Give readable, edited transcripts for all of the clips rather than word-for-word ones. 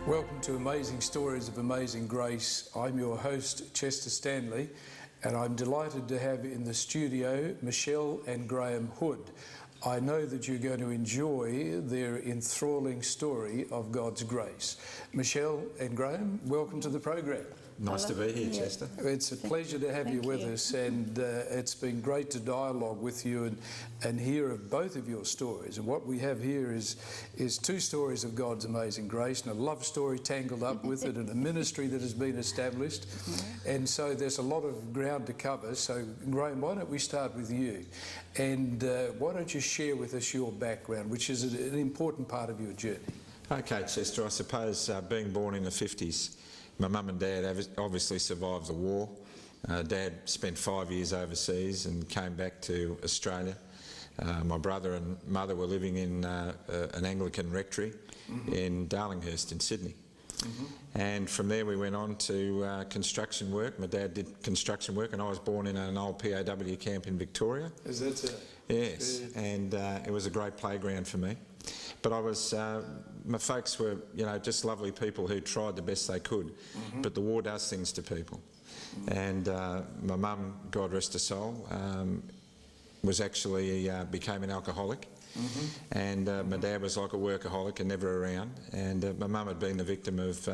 Welcome to Amazing Stories of Amazing Grace. I'm your host, Chester Stanley, and I'm delighted to have in the studio Michelle and Graham Hood. I know that you're going to enjoy their enthralling story of God's grace. Michelle and Graham, welcome to the program. Nice to be here, Chester. It's a pleasure to have you with us, and it's been great to dialogue with you and hear of both of your stories. And what we have here is two stories of God's amazing grace, and a love story tangled up with it, and a ministry that has been established. And so there's a lot of ground to cover. So Graham, why don't we start with you? And why don't you share with us your background, which is an important part of your journey? Okay, Chester, I suppose being born in the 50s, my mum and dad obviously survived the war. Dad spent 5 years overseas and came back to Australia. My brother and mother were living in an Anglican rectory in Darlinghurst in Sydney. And from there we went on to construction work. My dad did construction work, and I was born in an old POW camp in Victoria. Is that so? Yes, and it was a great playground for me. But I was, my folks were, you know, just lovely people who tried the best they could. But the war does things to people. And my mum, God rest her soul, was actually, became an alcoholic. And my dad was like a workaholic and never around. And my mum had been the victim of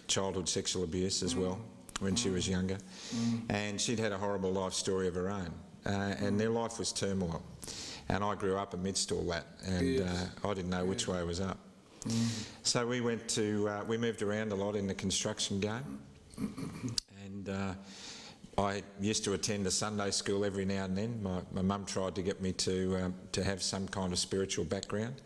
childhood sexual abuse as well when she was younger. And she'd had a horrible life story of her own. And their life was turmoil. And I grew up amidst all that, and I didn't know which way was up. So we went to, we moved around a lot in the construction game, and I used to attend a Sunday school every now and then. My mum tried to get me to have some kind of spiritual background,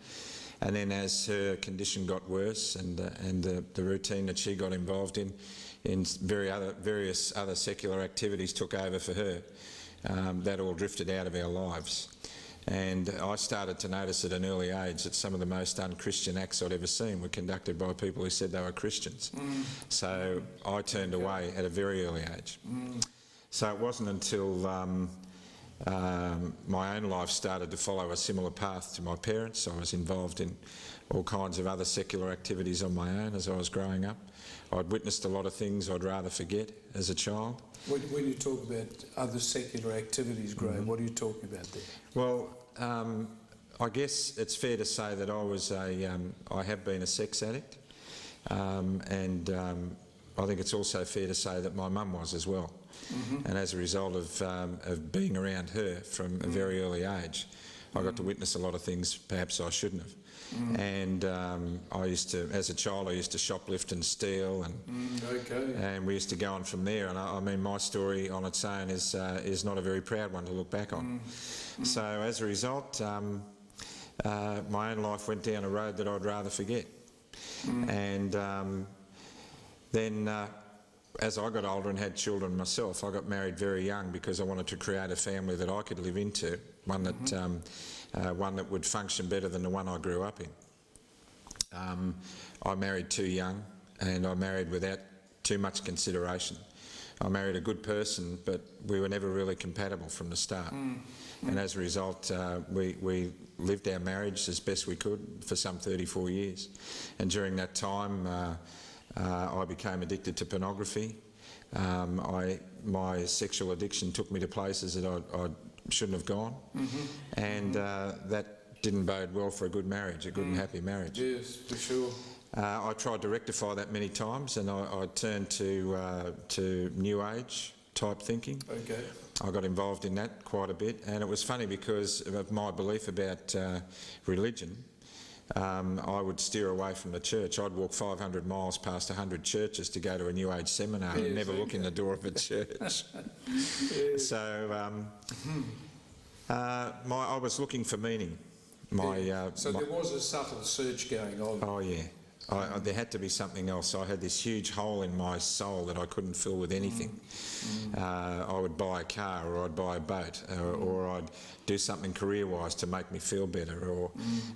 and then as her condition got worse and the routine that she got involved in various other secular activities took over for her, that all drifted out of our lives. And I started to notice at an early age that some of the most un-Christian acts I'd ever seen were conducted by people who said they were Christians. So I turned away at a very early age. So it wasn't until my own life started to follow a similar path to my parents. I was involved in all kinds of other secular activities on my own as I was growing up. I'd witnessed a lot of things I'd rather forget as a child. When you talk about other secular activities, Graham, what are you talking about there? Well, I guess it's fair to say that I have been a sex addict, and I think it's also fair to say that my mum was as well. And as a result of being around her from a very early age, I got to witness a lot of things perhaps I shouldn't have. And I used to, as a child, I used to shoplift and steal, and we used to go on from there. And I mean, my story on its own is not a very proud one to look back on. So as a result, my own life went down a road that I'd rather forget. And then as I got older and had children myself, I got married very young because I wanted to create a family that I could live into, one that would function better than the one I grew up in. I married too young, and I married without too much consideration. I married a good person, but we were never really compatible from the start. And as a result, we lived our marriage as best we could for some 34 years. And during that time, I became addicted to pornography. My sexual addiction took me to places that I shouldn't have gone, and that didn't bode well for a good marriage, a good and happy marriage. Yes, for sure. I tried to rectify that many times, and I turned to New Age type thinking. Okay. I got involved in that quite a bit, and it was funny because of my belief about religion. I would steer away from the church. I'd walk 500 miles past 100 churches to go to a New Age seminar and never look in the door of a church. So I was looking for meaning. So there was a subtle search going on. Oh yeah. There had to be something else. I had this huge hole in my soul that I couldn't fill with anything. I would buy a car, or I'd buy a boat, or I'd do something career-wise to make me feel better, or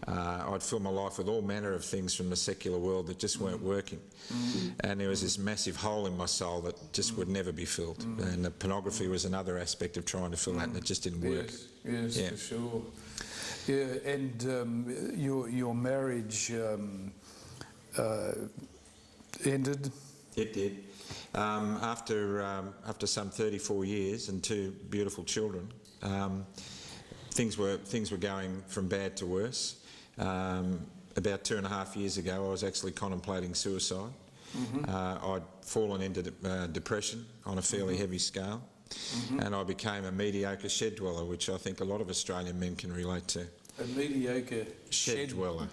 I'd fill my life with all manner of things from the secular world that just weren't working. And there was this massive hole in my soul that just would never be filled. And the pornography was another aspect of trying to fill that, and it just didn't work. Yes, for sure. Yeah, and your marriage ended? It did. After some 34 years and 2 beautiful children, things were going from bad to worse. About 2.5 years ago, I was actually contemplating suicide. I'd fallen into depression on a fairly heavy scale, and I became a mediocre shed dweller, which I think a lot of Australian men can relate to. A mediocre Shed dweller.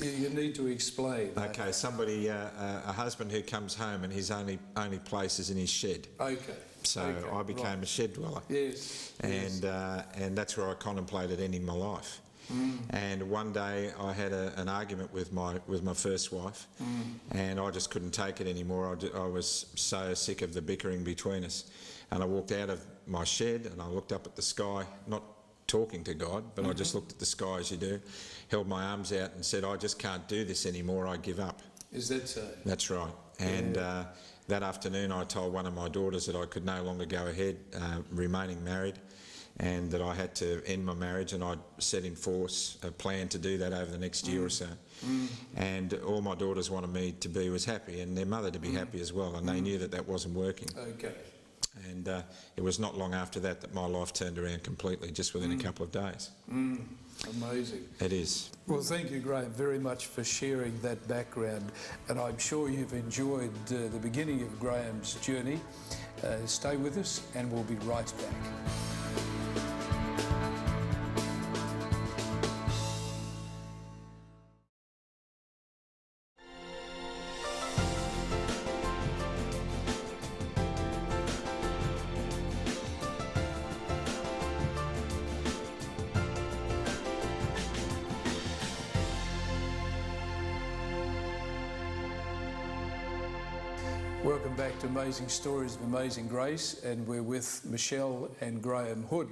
You need to explain. Okay, somebody, a husband who comes home and his only place is in his shed. Okay. So I became a shed dweller. Yes. And that's where I contemplated ending my life. And one day I had an argument with my first wife, and I just couldn't take it anymore. I was so sick of the bickering between us, and I walked out of my shed and I looked up at the sky, not talking to God, but I just looked at the sky as you do, held my arms out and said, I just can't do this anymore, I give up. Is that so? That's right. And that afternoon I told one of my daughters that I could no longer go ahead remaining married, and that I had to end my marriage, and I'd set in force a plan to do that over the next year or so. And all my daughters wanted me to be was happy, and their mother to be happy as well, and they knew that that wasn't working. Okay. And it was not long after that my life turned around completely, just within a couple of days. Amazing. It is. Well, thank you, Graham, very much for sharing that background, and I'm sure you've enjoyed the beginning of Graham's journey. Stay with us and we'll be right back. Welcome back to Amazing Stories of Amazing Grace, and we're with Michelle and Graham Hood.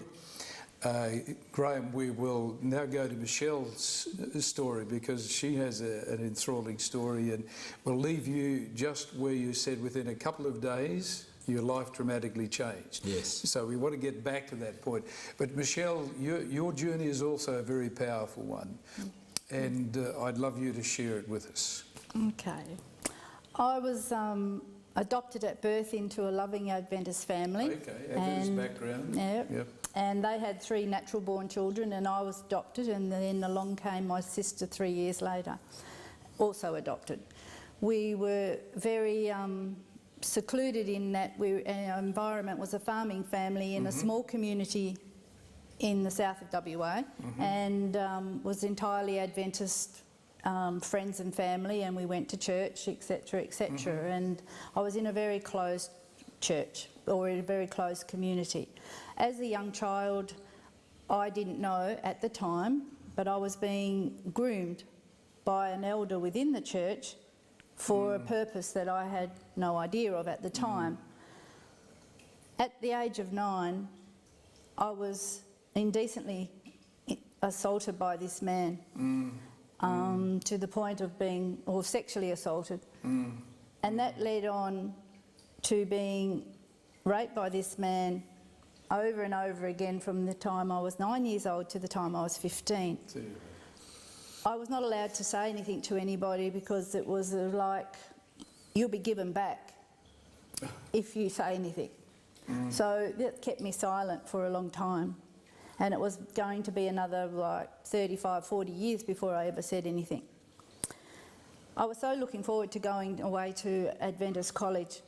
Graham, we will now go to Michelle's story, because she has an enthralling story, and we'll leave you just where you said within a couple of days your life dramatically changed. Yes. So we want to get back to that point. But Michelle, your journey is also a very powerful one, and I'd love you to share it with us. Okay. I was adopted at birth into a loving Adventist family. Okay, Adventist background. Yep. And they had 3 natural born children, and I was adopted, and then along came my sister 3 years later, also adopted. We were very secluded in that our environment was a farming family in a small community in the south of WA, and was entirely Adventist. Friends and family, and we went to church, etc., etc. And I was in a very closed church, or in a very closed community. As a young child, I didn't know at the time, but I was being groomed by an elder within the church for a purpose that I had no idea of at the time. At the age of 9, I was indecently assaulted by this man. To the point of being, or sexually assaulted. And that led on to being raped by this man over and over again from the time I was 9 years old to the time I was 15. I was not allowed to say anything to anybody, because it was like, you'll be given back if you say anything. So that kept me silent for a long time. And it was going to be another like 35, 40 years before I ever said anything. I was so looking forward to going away to Adventist college,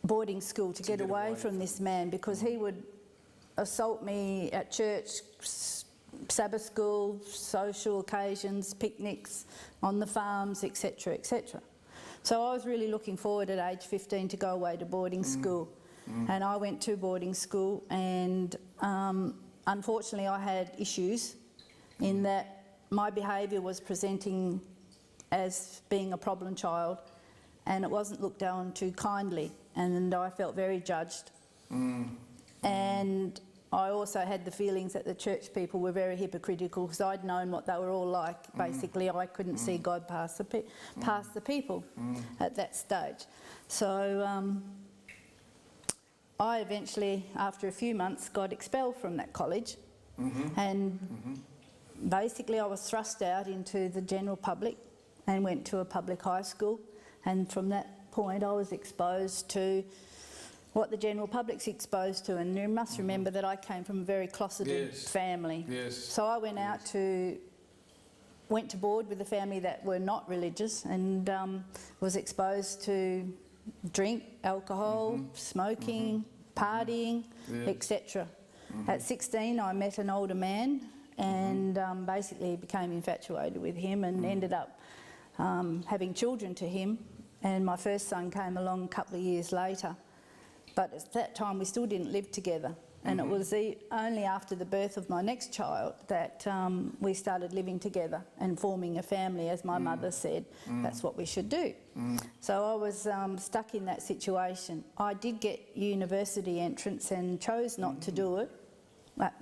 boarding school, to get away from this man, because he would assault me at church, Sabbath school, social occasions, picnics, on the farms, etc., etc. So I was really looking forward at age 15 to go away to boarding school. And I went to boarding school, and unfortunately I had issues in that my behaviour was presenting as being a problem child, and it wasn't looked on too kindly, and I felt very judged. And I also had the feelings that the church people were very hypocritical, because I'd known what they were all like. Basically, I couldn't see God past the people at that stage. So I eventually, after a few months, got expelled from that college, and basically I was thrust out into the general public and went to a public high school. And from that point I was exposed to what the general public's exposed to, and you must remember that I came from a very closeted family. Yes. So I went to board with a family that were not religious, and was exposed to drink, alcohol, smoking, partying, etc. At 16 I met an older man and basically became infatuated with him and ended up having children to him, and my first son came along a couple of years later. But at that time we still didn't live together, and it was only after the birth of my next child that we started living together and forming a family, as my mother said. That's what we should do. So I was stuck in that situation. I did get university entrance and chose not to do it,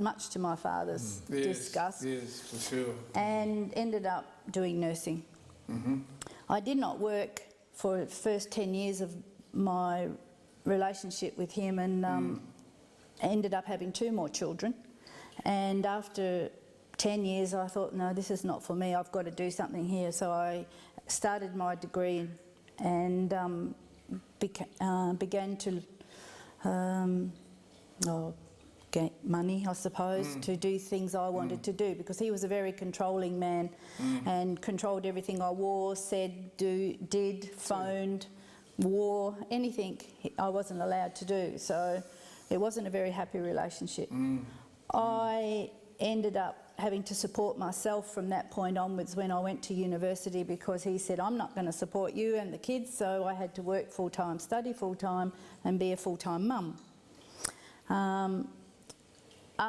much to my father's disgust. Yes, for sure. And ended up doing nursing. I did not work for the first 10 years of my relationship with him, and ended up having 2 more children. And after 10 years I thought, no, this is not for me, I've got to do something here. So I started my degree and began to get money, I suppose, to do things I wanted to do, because he was a very controlling man and controlled everything I wore, said, did, phoned, wore, anything I wasn't allowed to do. So it wasn't a very happy relationship. I ended up having to support myself from that point onwards when I went to university, because he said, I'm not going to support you and the kids, so I had to work full-time, study full-time and be a full-time mum.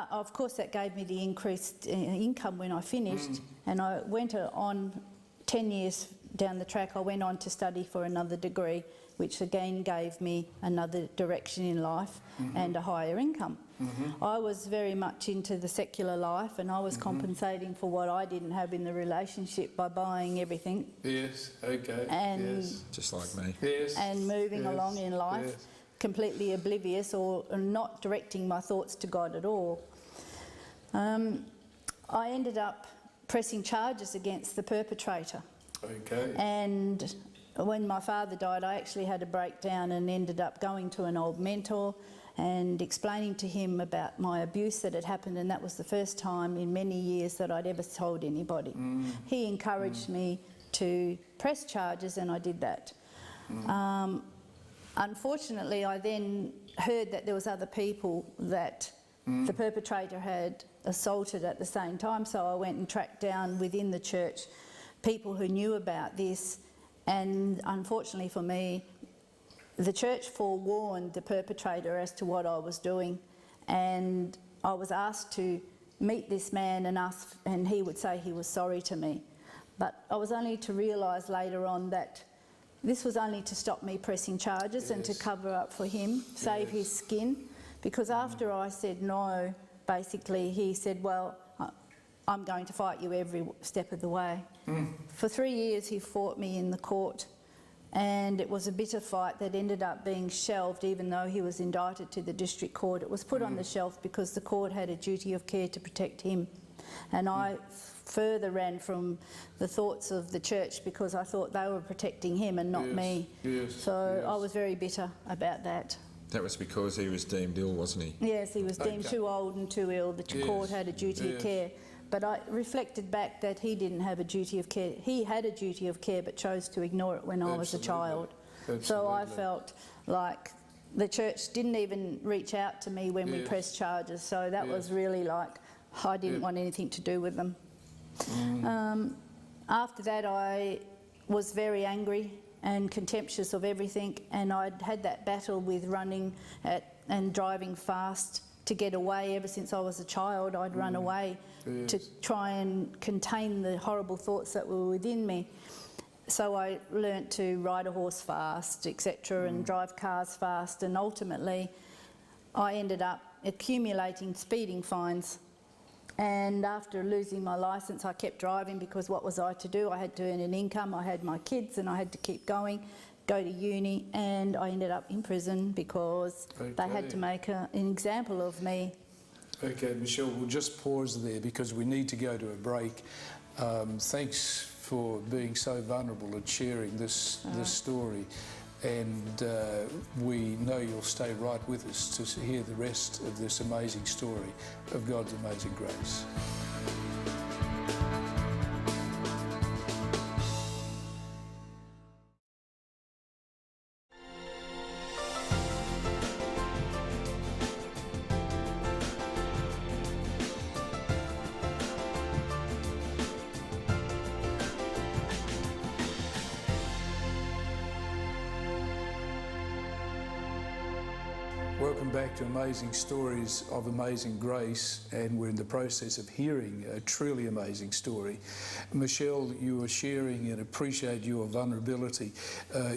Of course that gave me the increased income when I finished, and I went on 10 years down the track, I went on to study for another degree, which again gave me another direction in life and a higher income. I was very much into the secular life, and I was compensating for what I didn't have in the relationship by buying everything. Yes, okay. And Just like me. Yes. And moving along in life, completely oblivious or not directing my thoughts to God at all. I ended up pressing charges against the perpetrator. Okay. And when my father died, I actually had a breakdown and ended up going to an old mentor and explaining to him about my abuse that had happened, and that was the first time in many years that I'd ever told anybody. He encouraged me to press charges, and I did that. Unfortunately, I then heard that there was other people that the perpetrator had assaulted at the same time, so I went and tracked down within the church people who knew about this, and unfortunately for me, the church forewarned the perpetrator as to what I was doing, and I was asked to meet this man and he would say he was sorry to me. But I was only to realise later on that this was only to stop me pressing charges and to cover up for him, save his skin, because after I said no, basically he said, well, I'm going to fight you every step of the way. For 3 years he fought me in the court, and it was a bitter fight that ended up being shelved. Even though he was indicted to the district court, it was put on the shelf because the court had a duty of care to protect him. And I further ran from the thoughts of the church because I thought they were protecting him and not me. So I was very bitter about that. That was because he was deemed ill, wasn't he? Yes, he was deemed too old and too ill. The court had a duty of care. But I reflected back that he didn't have a duty of care. He had a duty of care but chose to ignore it when I was a child. So I felt like the church didn't even reach out to me when we pressed charges. So that was really like, I didn't want anything to do with them. After that I was very angry and contemptuous of everything, and I'd had that battle with running and driving fast to get away. Ever since I was a child, I'd run away to try and contain the horrible thoughts that were within me. So I learnt to ride a horse fast, etc., and drive cars fast, and ultimately I ended up accumulating speeding fines. And after losing my licence, I kept driving because what was I to do? I had to earn an income, I had my kids, and I had to keep going, go to uni, and I ended up in prison because they had to make an example of me. Okay, Michelle, we'll just pause there because we need to go to a break. Thanks for being so vulnerable and sharing this story. And we know you'll stay right with us to hear the rest of this amazing story of God's amazing grace. Welcome back to Amazing Stories of Amazing Grace, and we're in the process of hearing a truly amazing story. Michelle, you were sharing and appreciate your vulnerability.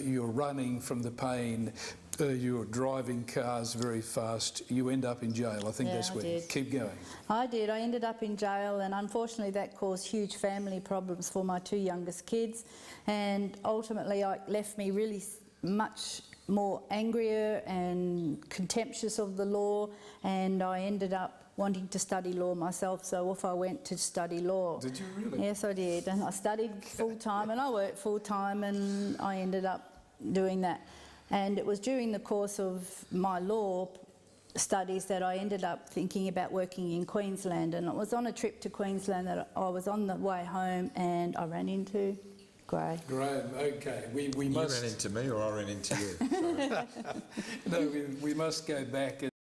You're running from the pain. You're driving cars very fast. You end up in jail. I think that's where. Did. Keep going. I did. I ended up in jail, and unfortunately that caused huge family problems for my two youngest kids, and ultimately it left me really much more angrier and contemptuous of the law, and I ended up wanting to study law myself, so off I went to study law. Did you really? Yes, I did, and I studied full-time and I worked full-time, and I ended up doing that. And it was during the course of my law studies that I ended up thinking about working in Queensland, and it was on a trip to Queensland that I was on the way home and I ran into Graham, okay. We You must. ran into me or I ran into you? Sorry. No, we must go back.